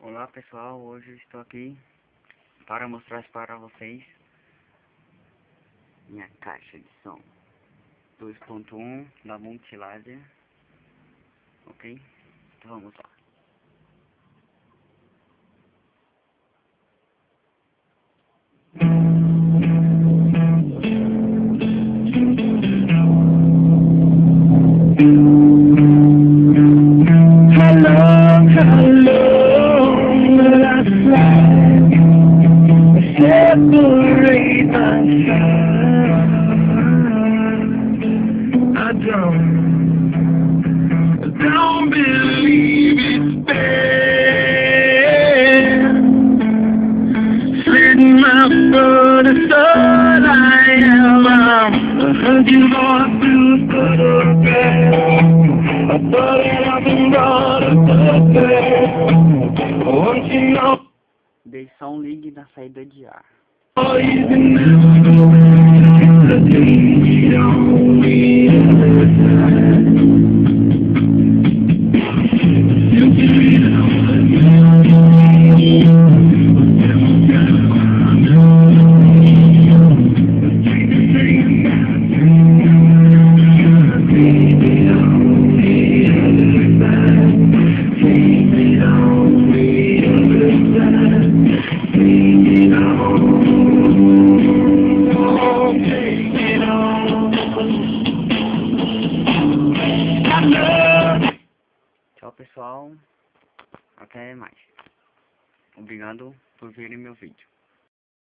Olá pessoal, hoje estou aqui para mostrar para vocês minha caixa de som 2.1 da Multilaser, ok? Então vamos lá. Separate myself. I don't believe it's fair. Slitting my foot is all I am. I'm hunting for a blue butterfly. I thought that I've been brought up there. Once you know. Dei só um ligue na saída de ar. Oh, you can never go back. The things we don't realize. You can read all the Tchau pessoal, até mais. Obrigado por verem meu vídeo.